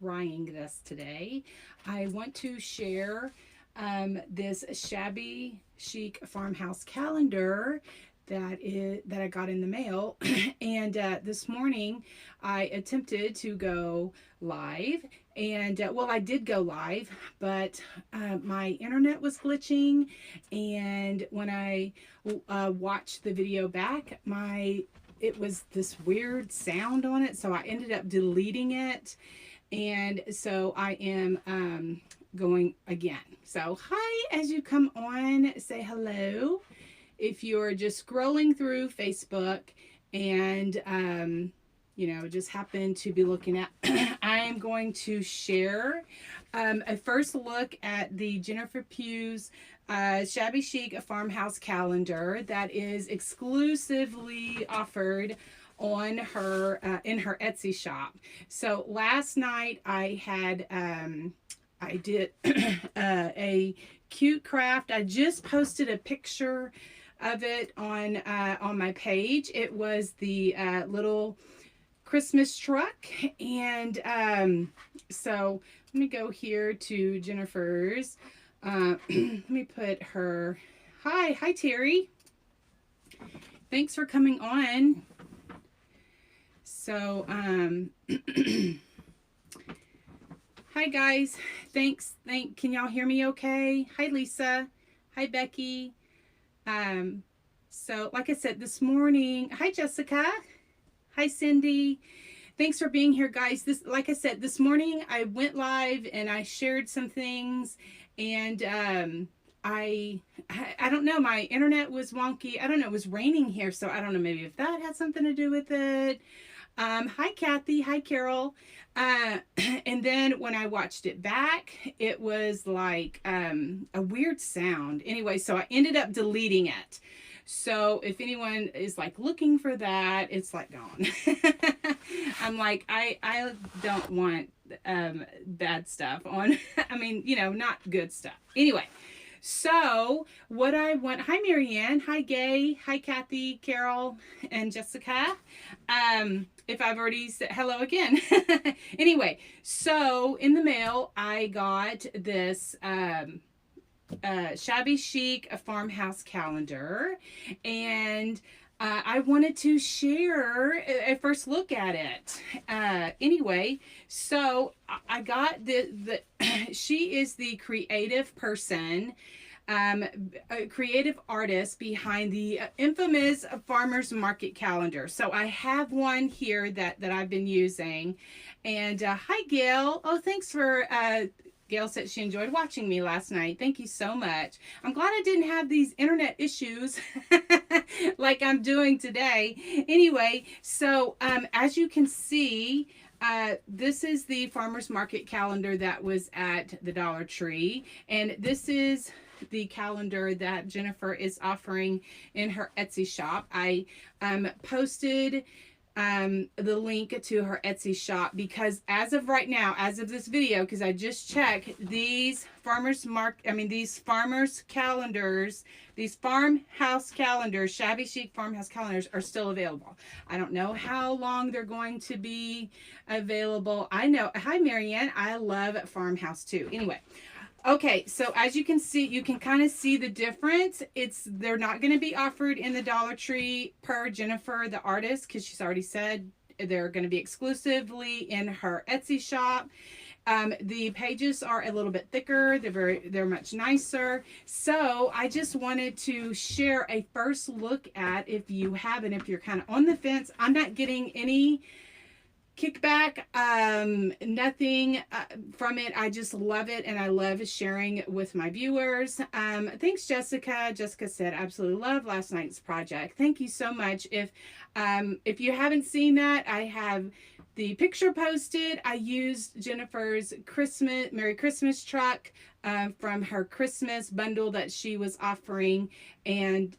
trying this today. I want to share this Shabby Chic Farmhouse Calendar that I got in the mail. And this morning I attempted to go live, and well, I did go live, but my internet was glitching, and when I watched the video back, my it was this weird sound on it, so I ended up deleting it. And so I am going again. So hi, as you come on, say hello. If you're just scrolling through Facebook and just happen to be looking at, I am going to share a first look at the Jennifer Pugh's Shabby Chic Farmhouse Calendar that is exclusively offered on her in her Etsy shop. So last night I had I did a cute craft. I just posted a picture of it on my page. It was the little Christmas truck, and so let me go here to Jennifer's. Let me put her. Hi Terry. Thanks for coming on. So hi guys. Thanks. Can y'all hear me okay? Hi Lisa. Hi Becky. So like I said this morning, hi Jessica. Hi Cindy. Thanks for being here, guys. Like I said, this morning I went live and I shared some things, and I don't know, my internet was wonky. I don't know, it was raining here, so I don't know, maybe if that had something to do with it. Hi Kathy, hi Carol. And then when I watched it back, it was like a weird sound. Anyway, so I ended up deleting it. So if anyone is like looking for that, it's like gone. I'm like, I don't want bad stuff on, I mean, not good stuff. Anyway, so what I want, hi Marianne, hi Gay, hi Kathy, Carol, and Jessica. If I've already said hello again. Anyway, so in the mail, I got this Shabby Chic Farmhouse Calendar, and I wanted to share a first look at it. Anyway, so I got the she is the creative person, a creative artist behind the infamous farmers market calendar. So I have one here that I've been using. And hi Gail. Oh, thanks for Gail said she enjoyed watching me last night. Thank you so much. I'm glad I didn't have these internet issues like I'm doing today. Anyway, so as you can see, this is the farmers market calendar that was at the Dollar Tree, and this is the calendar that Jennifer is offering in her Etsy shop. I posted the link to her Etsy shop because as of right now, as of this video, because I just checked, these farmers calendars, these farmhouse calendars, Shabby Chic farmhouse calendars are still available. I don't know how long they're going to be available. I know, hi Marianne, I love farmhouse too. Anyway, okay, so as you can see, you can kind of see the difference. They're not going to be offered in the Dollar Tree per Jennifer, the artist, because she's already said they're going to be exclusively in her Etsy shop. The pages are a little bit thicker. They're much nicer. So I just wanted to share a first look at, if you haven't, if you're kind of on the fence. I'm not getting any kickback, nothing from it. I just love it, and I love sharing with my viewers. Thanks Jessica. Jessica said absolutely love last night's project. Thank you so much. If you haven't seen that, I have the picture posted. I used Jennifer's Merry Christmas truck from her Christmas bundle that she was offering, and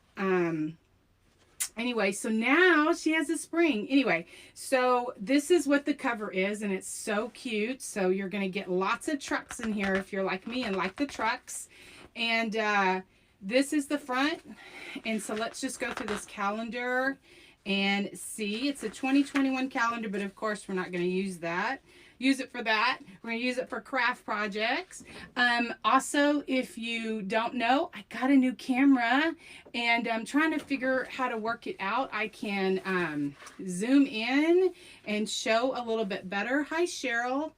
anyway, so now she has a spring. Anyway, so this is what the cover is, and it's so cute. So you're going to get lots of trucks in here if you're like me and like the trucks. And this is the front. And so let's just go through this calendar and see. It's a 2021 calendar, but of course we're not going to use that. use it for that. We're going to use it for craft projects. Also, if you don't know, I got a new camera and I'm trying to figure how to work it out. I can zoom in and show a little bit better. Hi, Cheryl.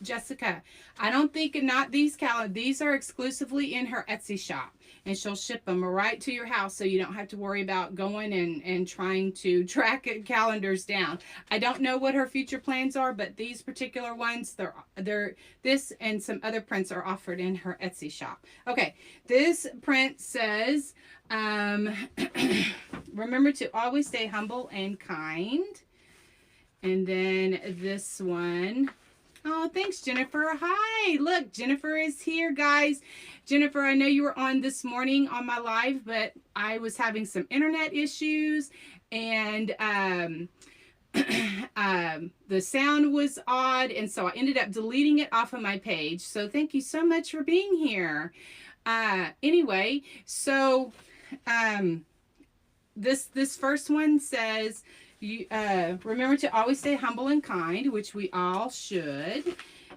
Jessica, I don't think not these calendars. These are exclusively in her Etsy shop, and she'll ship them right to your house, so you don't have to worry about going and trying to track calendars down. I don't know what her future plans are, but these particular ones, they're this and some other prints are offered in her Etsy shop. Okay, this print says, remember to always stay humble and kind. And then this one, oh, thanks, Jennifer. Hi, look, Jennifer is here, guys. Jennifer, I know you were on this morning on my live, but I was having some internet issues, and the sound was odd, and so I ended up deleting it off of my page. So thank you so much for being here. Anyway, so this first one says, you remember to always stay humble and kind, which we all should.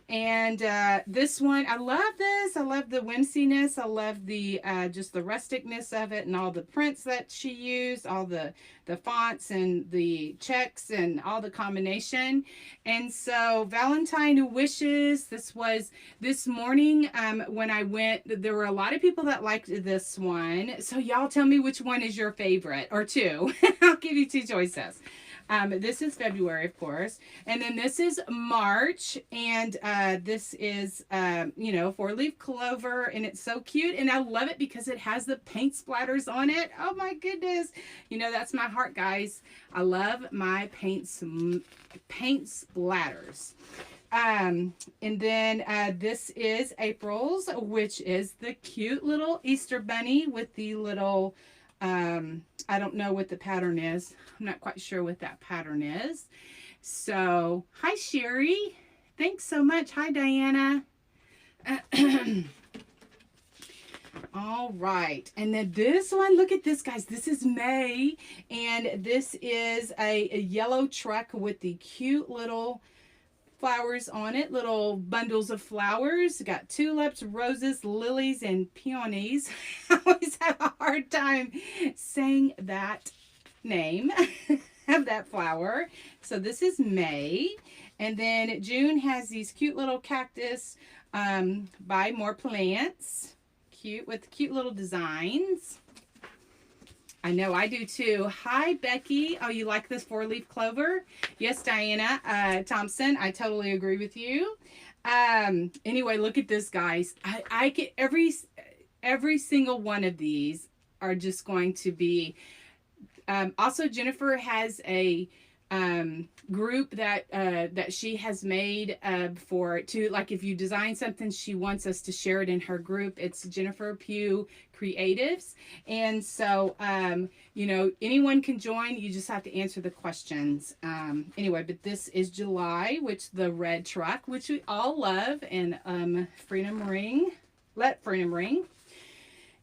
And this one, I love this. I love the whimsiness. I love the just the rusticness of it and all the prints that she used, all the fonts and the checks and all the combination. And so Valentine Wishes, this was this morning when I went, there were a lot of people that liked this one. So y'all tell me which one is your favorite, or two. I'll give you two choices. This is February, of course, and then this is March, and this is, you know, 4-leaf clover, and it's so cute, and I love it because it has the paint splatters on it. Oh my goodness, you know, that's my heart, guys. I love my paint splatters. And then this is April's, which is the cute little Easter bunny with the little, I don't know what the pattern is. I'm not quite sure what that pattern is. So, hi, Sherry. Thanks so much. Hi, Diana. All right. And then this one, look at this, guys. This is May. And this is a yellow truck with the cute little flowers on it, little bundles of flowers. Got tulips, roses, lilies, and peonies. I always have a hard time saying that name of that flower. So this is May. And then June has these cute little cactus by More Plants. Cute, with cute little designs. I know I do too. Hi, Becky. Oh, you like this 4-leaf clover? Yes, Diana Thompson. I totally agree with you. Anyway, look at this, guys. I get every single one of these are just going to be. Also, Jennifer has a group that she has made for to, like, if you design something, she wants us to share it in her group. It's Jennifer Pugh Creatives, and so you know, anyone can join. You just have to answer the questions. Anyway, but this is July, which the red truck, which we all love, and Freedom Ring, Let Freedom Ring.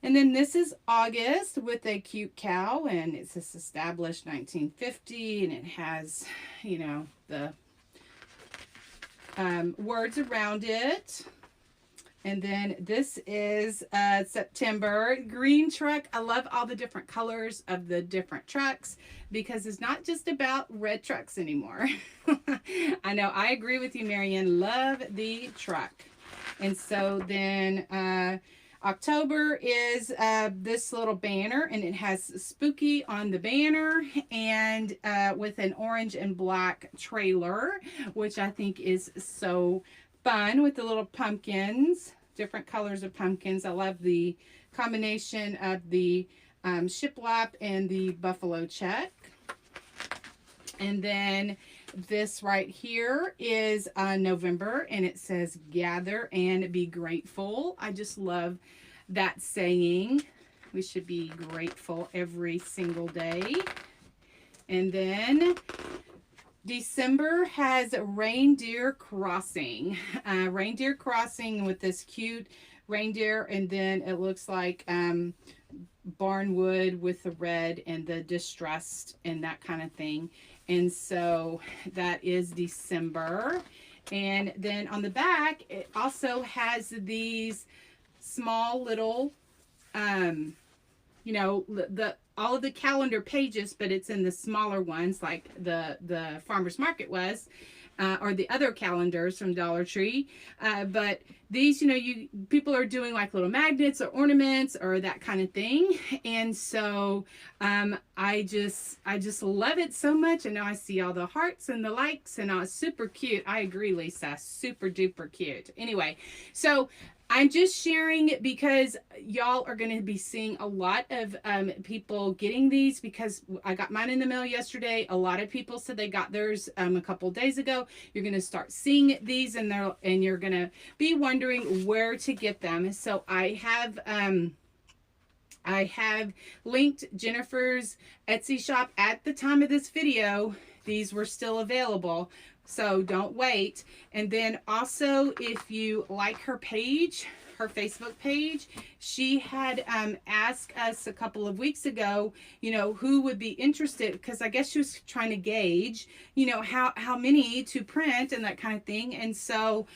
And then this is August with a cute cow, and it says established 1950, and it has, you know, the words around it. And then this is September, green truck. I love all the different colors of the different trucks because it's not just about red trucks anymore. I know, I agree with you, Marianne. Love the truck. And so then October is this little banner, and it has spooky on the banner, and with an orange and black trailer, which I think is so fun, with the little pumpkins, different colors of pumpkins. I love the combination of the shiplap and the buffalo check. And then this right here is November, and it says gather and be grateful. I just love that saying. We should be grateful every single day. And then December has Reindeer Crossing. Reindeer Crossing with this cute reindeer, and then it looks like barnwood with the red and the distressed and that kind of thing. And so that is December. And then on the back, it also has these small little, you know, all of the calendar pages, but it's in the smaller ones like the farmer's market was. Or the other calendars from Dollar Tree. But these, you know, people are doing like little magnets or ornaments or that kind of thing. And so I just love it so much. And now I see all the hearts and the likes and it's super cute. I agree, Lisa. Super duper cute. Anyway, so I'm just sharing because y'all are going to be seeing a lot of people getting these, because I got mine in the mail yesterday. A lot of people said they got theirs a couple days ago. You're going to start seeing these and you're going to be wondering where to get them. So I have linked Jennifer's Etsy shop at the time of this video. These were still available, so don't wait. And then also, if you like her page, her Facebook page, she had asked us a couple of weeks ago, you know, who would be interested, because I guess she was trying to gauge, you know, how many to print and that kind of thing. And so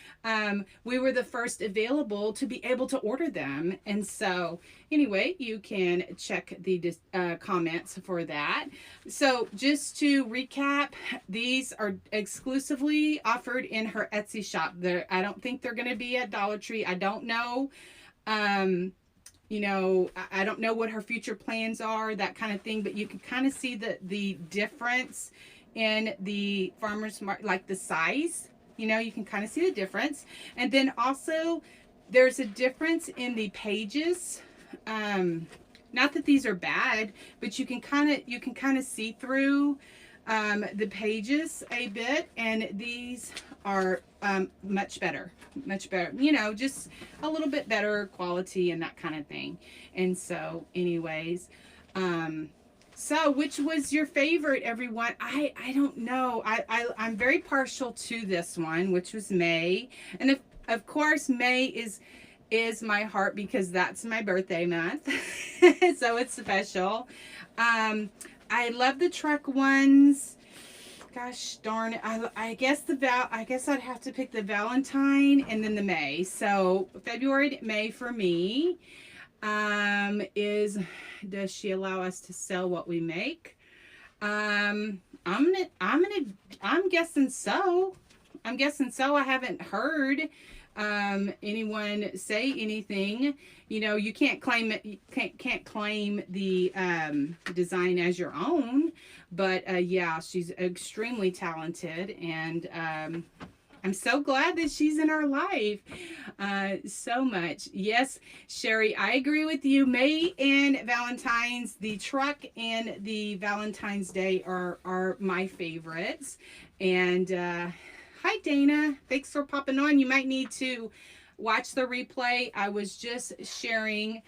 we were the first available to be able to order them. And so anyway, you can check the comments for that. So just to recap, these are exclusively offered in her Etsy shop. I don't think they're going to be at Dollar Tree. I don't know. You know, I don't know what her future plans are, that kind of thing, but you can kind of see the difference in the farmer's market, like the size, you know, you can kind of see the difference. And then also there's a difference in the pages. Not that these are bad, but you can kind of see through the pages a bit, and these are much better, you know, just a little bit better quality and that kind of thing. And so anyways, so which was your favorite, everyone? I don't know. I'm very partial to this one, which was May. And of course May is my heart because that's my birthday month. So it's special. I love the truck ones. Gosh darn it. I guess I'd have to pick the Valentine and then the May. So February to May for me is, does she allow us to sell what we make? I'm guessing so. I'm guessing so. I haven't heard anyone say anything. You know, you can't claim it, you can't claim the design as your own, but yeah, she's extremely talented, and I'm so glad that she's in our life so much. Yes, Sherry, I agree with you. May and Valentine's, the truck and the Valentine's Day are my favorites. And hi, Dana. Thanks for popping on. You might need to watch the replay. I was just sharing.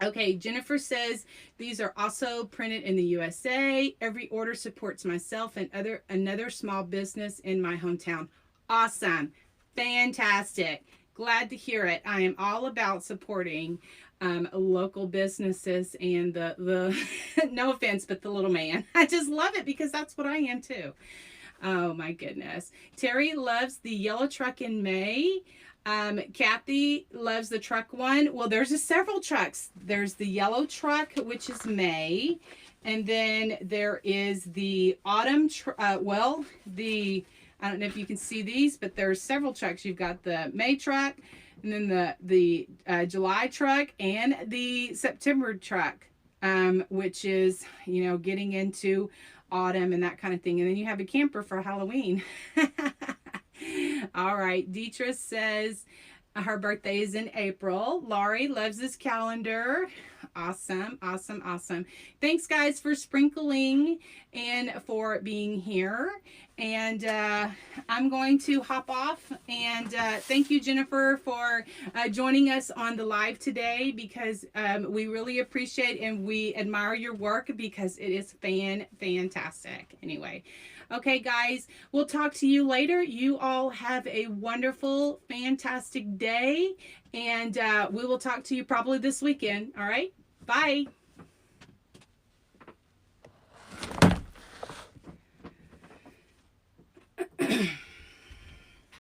Okay, Jennifer says, these are also printed in the USA. Every order supports myself and another small business in my hometown. Awesome. Fantastic. Glad to hear it. I am all about supporting local businesses and the no offense, but the little man. I just love it because that's what I am too. Oh my goodness. Terry loves the yellow truck in May. Kathy loves the truck one. Well, there's several trucks. There's the yellow truck, which is May. And then there is the autumn, I don't know if you can see these, but there's several trucks. You've got the May truck, and then the July truck, and the September truck, which is, you know, getting into autumn and that kind of thing. And then you have a camper for Halloween. All right. Deetra says her birthday is in April. Laurie loves this calendar. Awesome. Awesome. Awesome. Thanks, guys, for sprinkling and for being here. And I'm going to hop off. And thank you, Jennifer, for joining us on the live today, because we really appreciate and we admire your work because it is fantastic. Anyway. Okay, guys, we'll talk to you later. You all have a wonderful, fantastic day, and we will talk to you probably this weekend. All right, bye.